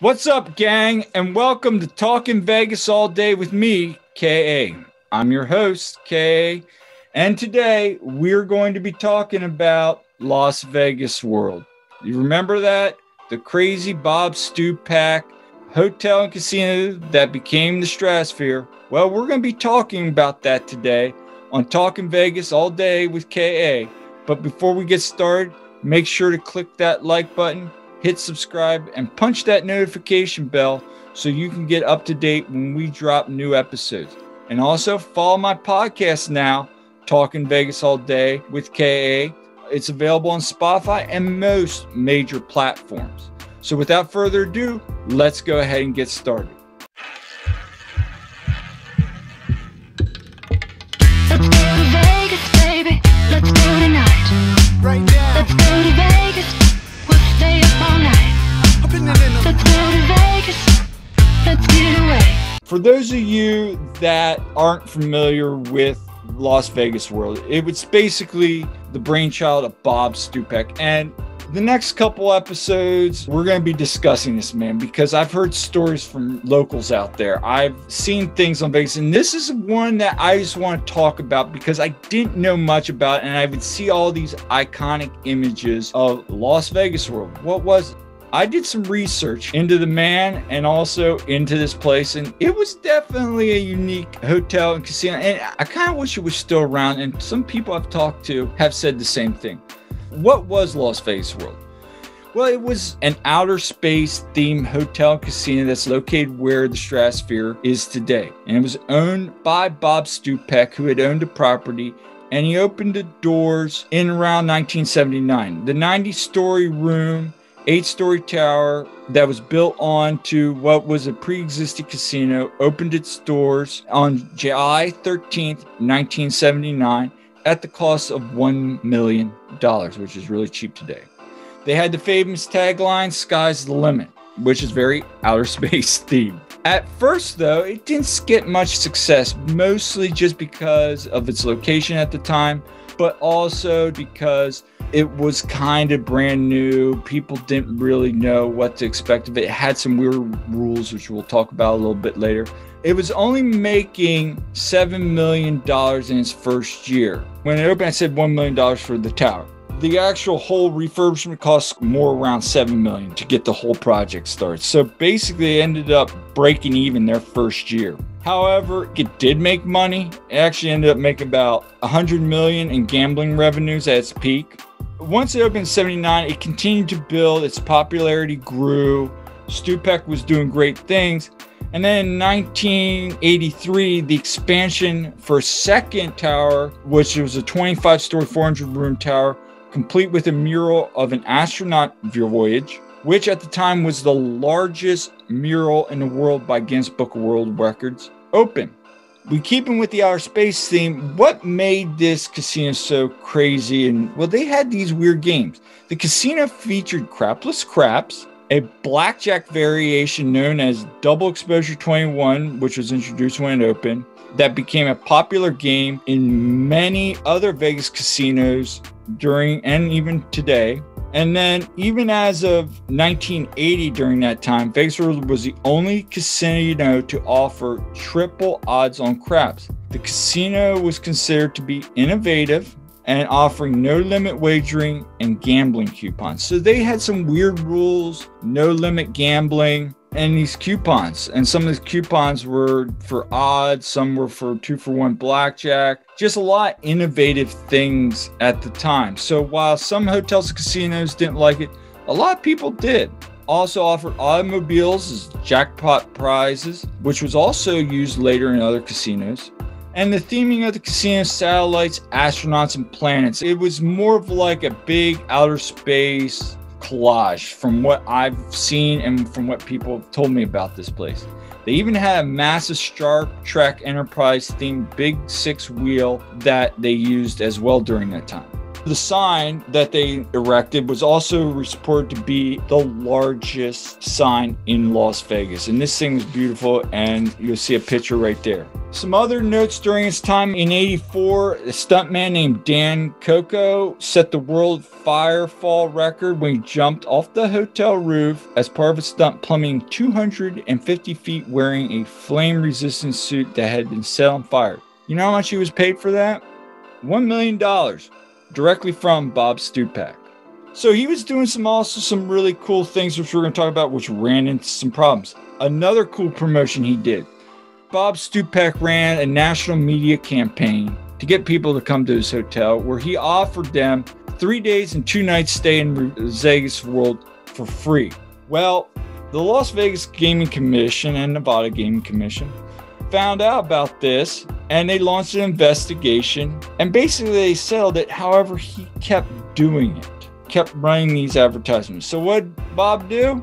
What's up, gang, and welcome to Talking Vegas All Day with me, K.A. I'm your host, K.A., and today we're going to be talking about Las Vegas World. You remember that? The crazy Bob Stupak hotel and casino that became the Stratosphere? Well, we're going to be talking about that today on Talking Vegas All Day with K.A. But before we get started, make sure to click that like button, hit subscribe, and punch that notification bell so you can get up to date when we drop new episodes. And also follow my podcast now, Talking Vegas All Day with KA. It's available on Spotify and most major platforms. So without further ado, let's go ahead and get started. Let's go to Vegas, baby. Let's go tonight. Right now. Let's go to Vegas. We'll stay up all night. Let's go to Vegas. Let's get away. For those of you that aren't familiar with Las Vegas World, it was basically the brainchild of Bob Stupak. And the next couple episodes, we're going to be discussing this, man, because I've heard stories from locals out there. I've seen things on Vegas, and this is one that I just want to talk about because I didn't know much about it, and I would see all these iconic images of Las Vegas World. What was it? I did some research into the man and also into this place, and it was definitely a unique hotel and casino, and I kind of wish it was still around, and some people I've talked to have said the same thing. What was Las Vegas World? Well, it was an outer space themed hotel and casino that's located where the Stratosphere is today. And it was owned by Bob Stupak, who had owned the property, and he opened the doors in around 1979. The 90-story room, 8-story tower that was built onto what was a pre-existing casino opened its doors on July 13th, 1979. At the cost of $1 million, which is really cheap today. They had the famous tagline, "Sky's the limit," which is very outer space themed. At first, though, it didn't get much success, mostly just because of its location at the time, but also because it was kind of brand new. People didn't really know what to expect of it. It had some weird rules, which we'll talk about a little bit later. It was only making $7 million in its first year. When it opened, I said $1 million for the tower. The actual whole refurbishment cost more around $7 million to get the whole project started. So basically, it ended up breaking even their first year. However, it did make money. It actually ended up making about $100 million in gambling revenues at its peak. Once it opened in 79, it continued to build. Its popularity grew. Stupak was doing great things. And then in 1983, the expansion for a second tower, which was a 25-story, 400-room tower, complete with a mural of an astronaut voyage, which at the time was the largest mural in the world by Guinness Book of World Records, open. We keeping with the outer space theme. What made this casino so crazy? And well, they had these weird games. The casino featured crapless craps, a blackjack variation known as Double Exposure 21, which was introduced when it opened, that became a popular game in many other Vegas casinos during and even today. And then even as of 1980, during that time, Vegas World was the only casino to offer triple odds on craps. The casino was considered to be innovative and offering no limit wagering and gambling coupons. So they had some weird rules, no limit gambling, and these coupons. And some of these coupons were for odds, some were for 2-for-1 blackjack, just a lot of innovative things at the time. So while some hotels and casinos didn't like it, a lot of people did. Also offered automobiles as jackpot prizes, which was also used later in other casinos. And the theming of the casino, satellites, astronauts, and planets. It was more of like a big outer space collage from what I've seen and from what people have told me about this place. They even had a massive Star Trek Enterprise themed big 6-wheel that they used as well during that time. The sign that they erected was also reported to be the largest sign in Las Vegas. And this thing was beautiful, and you'll see a picture right there. Some other notes during his time in 84, a stuntman named Dan Coco set the world firefall record when he jumped off the hotel roof as part of a stunt, plummeting 250 feet wearing a flame-resistant suit that had been set on fire. You know how much he was paid for that? $1 million, directly from Bob Stupak. So he was doing some really cool things, which we're going to talk about, which ran into some problems. Another cool promotion he did. Bob Stupak ran a national media campaign to get people to come to his hotel, where he offered them 3 days and 2 nights stay in Vegas World for free. Well, the Las Vegas Gaming Commission and Nevada Gaming Commission found out about this, and they launched an investigation, and basically they settled it. However, he kept doing it, kept running these advertisements. So what did Bob do?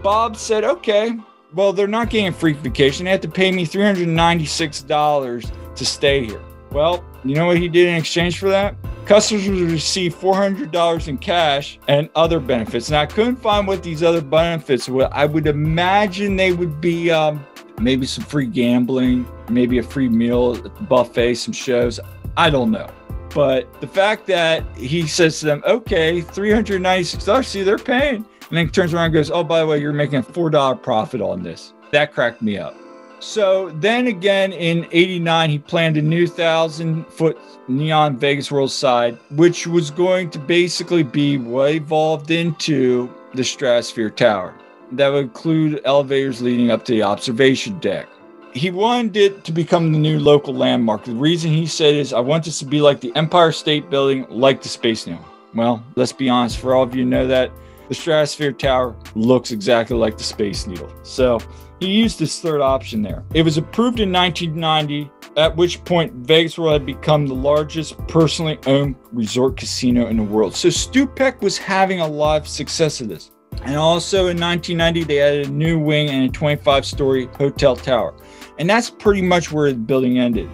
Bob said, okay, well, they're not getting a free vacation. They have to pay me $396 to stay here. Well, you know what he did in exchange for that? Customers would receive $400 in cash and other benefits. Now, I couldn't find what these other benefits were. I would imagine they would be maybe some free gambling, maybe a free meal at the buffet, some shows. I don't know. But the fact that he says to them, okay, $396, see, they're paying. And then turns around and goes, oh, by the way, you're making a $4 profit on this. That cracked me up. So then again, in 89, he planned a new 1,000-foot neon Vegas World side, which was going to basically be what evolved into the Stratosphere Tower. That would include elevators leading up to the observation deck. He wanted it to become the new local landmark. The reason he said is, I want this to be like the Empire State Building, like the Space Needle. Well, let's be honest, for all of you who know that, the Stratosphere Tower looks exactly like the Space Needle. So he used this third option there. It was approved in 1990, at which point Vegas World had become the largest personally owned resort casino in the world. So Stupak was having a lot of success with this. And also in 1990, they added a new wing and a 25-story hotel tower. And that's pretty much where the building ended.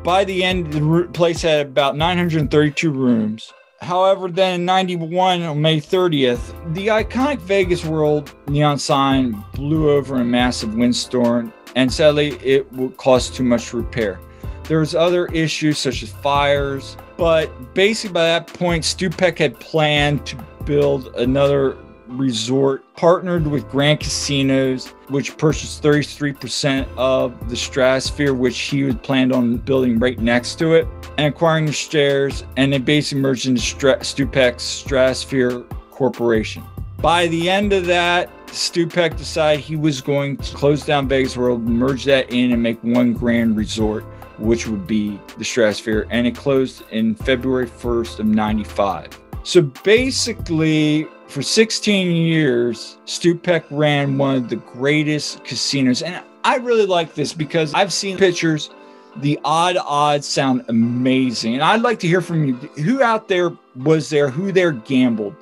By the end, the place had about 932 rooms. However, then in 91, on May 30th, the iconic Vegas World neon sign blew over in a massive windstorm, and sadly, it would cost too much to repair. There was other issues such as fires, but basically by that point, Stupak had planned to build another resort, partnered with Grand Casinos, which purchased 33% of the Stratosphere, which he had planned on building right next to it, and acquiring the shares, and they basically merged into Stupak's Stratosphere Corporation. By the end of that, Stupak decided he was going to close down Vegas World, merge that in, and make one grand resort, which would be the Stratosphere, and it closed in February 1st of 95. So basically, for 16 years, Stupak ran one of the greatest casinos. And I really like this because I've seen pictures. The odd odds sound amazing. And I'd like to hear from you. Who out there was there? Who there gambled?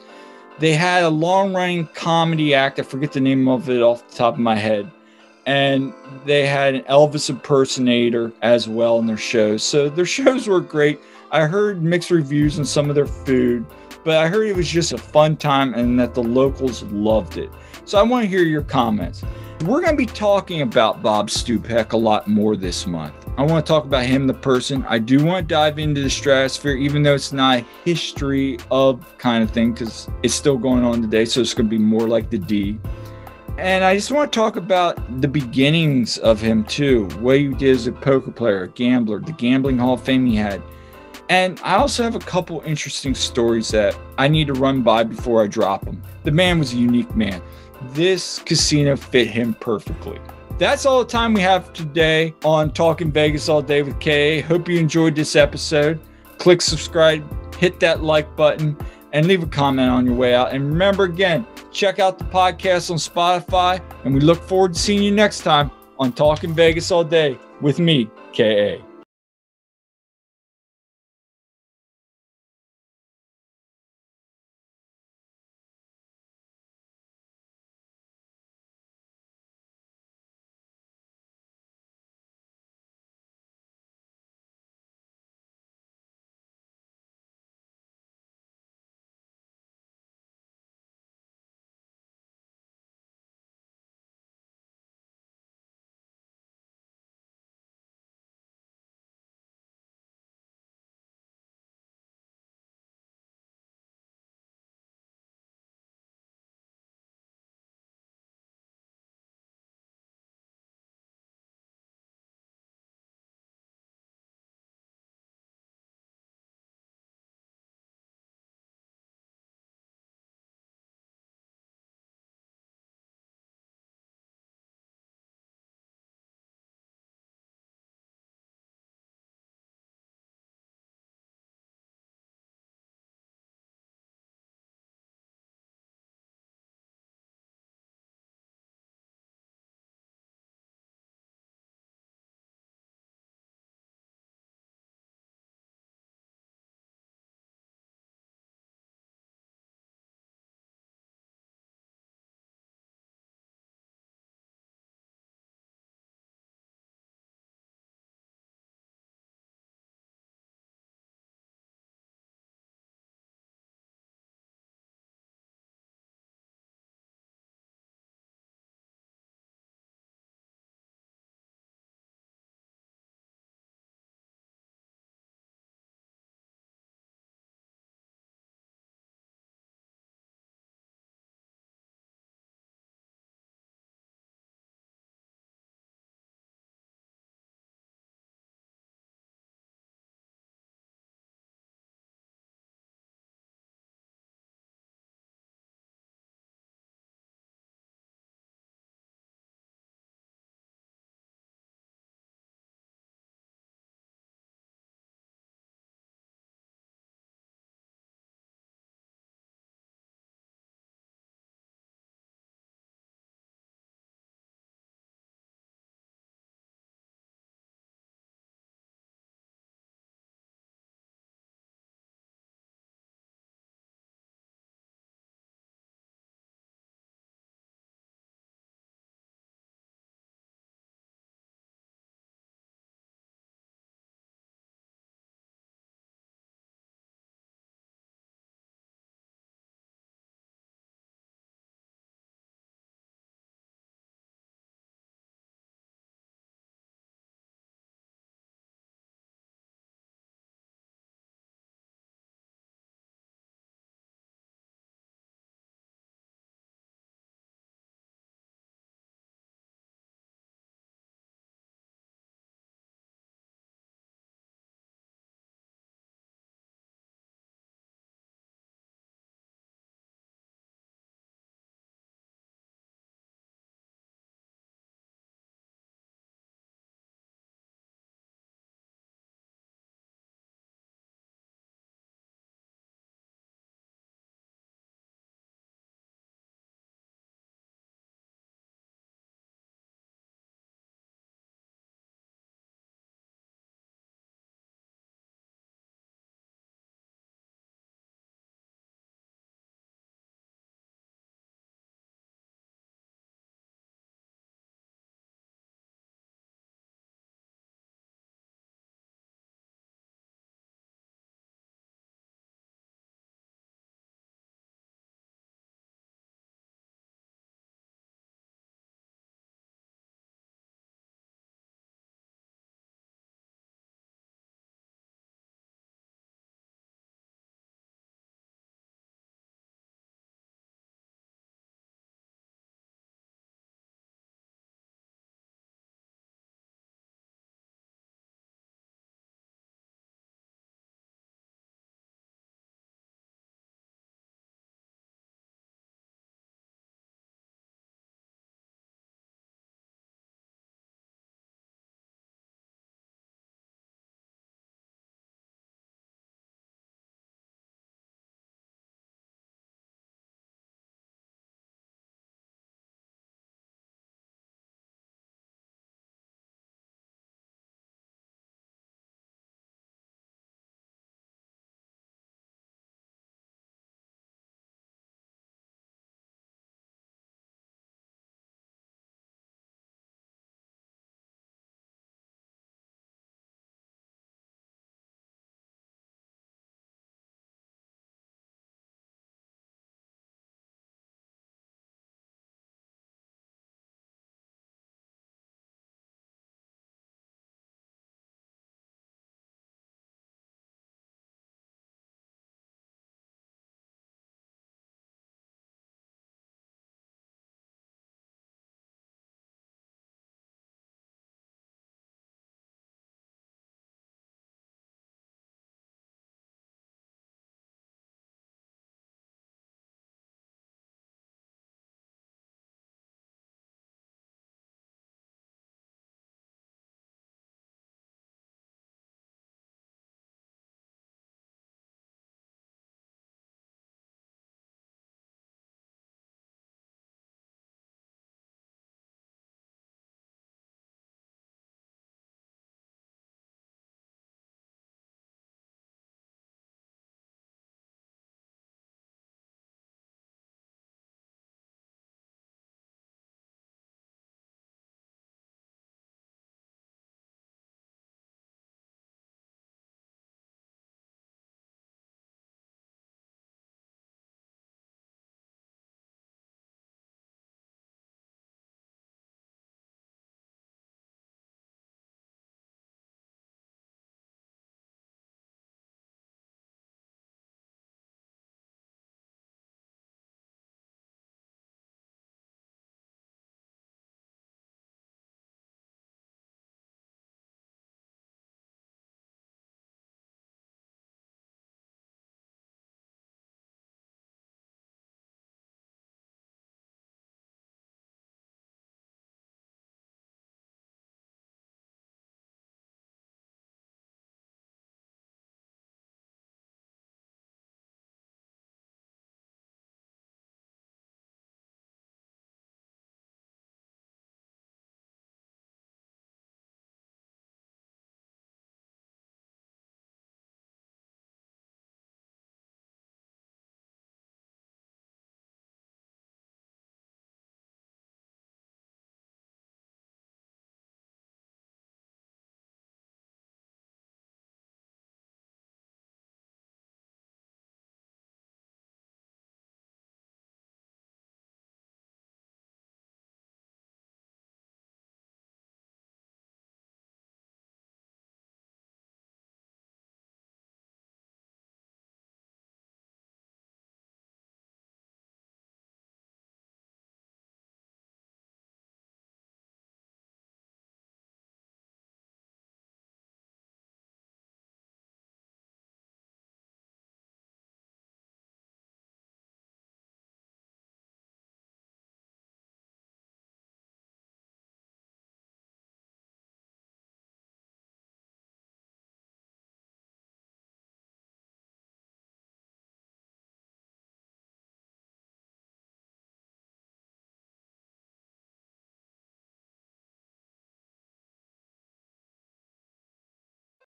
They had a long-running comedy act. I forget the name of it off the top of my head. And they had an Elvis impersonator as well in their shows. So their shows were great. I heard mixed reviews on some of their food, but I heard it was just a fun time and that the locals loved it. So I want to hear your comments. We're going to be talking about Bob Stupak a lot more this month. I want to talk about him, the person. I do want to dive into the Stratosphere, even though it's not a history of kind of thing, because it's still going on today. So it's going to be more like the D. And I just want to talk about the beginnings of him too. What he did as a poker player, a gambler, the Gambling Hall of Fame he had. And I also have a couple interesting stories that I need to run by before I drop them. The man was a unique man. This casino fit him perfectly. That's all the time we have today on Talking Vegas All Day with KA. Hope you enjoyed this episode. Click subscribe, hit that like button, and leave a comment on your way out. And remember, again, check out the podcast on Spotify, and we look forward to seeing you next time on Talking Vegas All Day with me, KA.